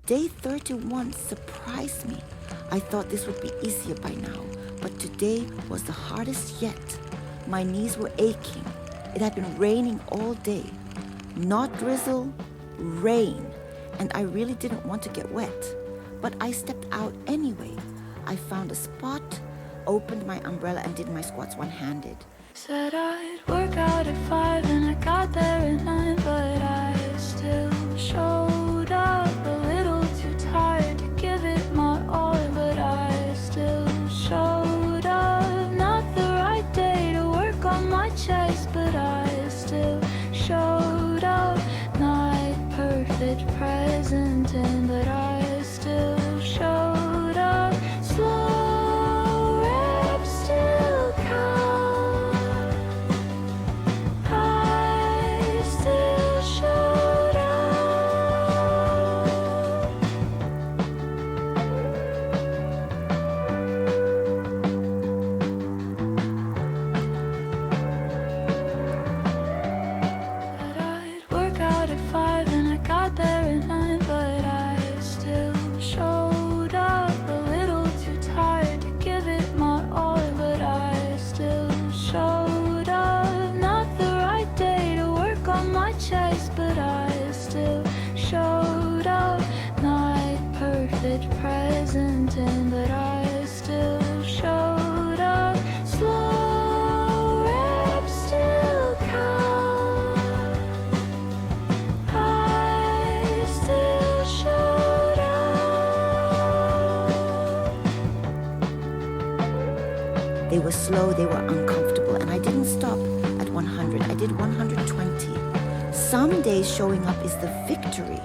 Day 31 surprised me. I thought this would be easier by now, but today was the hardest yet. My knees were aching. It had been raining all day. Not drizzle, rain. And I really didn't want to get wet. But I stepped out anyway. I found a spot, opened my umbrella and did my squats one-handed. Said I'd work out at 5 and I got there at 9, but I still showed up a little too tired to give it my all, but I still showed up. Not the right day to work on my chest, but I still showed up. Not perfect present, but I still showed up. Slow reps still count. I still showed Said I'd work out at 5 and I got there at 9, but I still showed up a little too tired to give it my all, but I still showed up. Not the right day to work on my chest, but I still showed up. Not perfect present, but I still showed up. Slow reps still count. I still showed up. They were slow, they were uncomfortable, and I didn't stop at 100. I did 120. Some days showing up is the victory.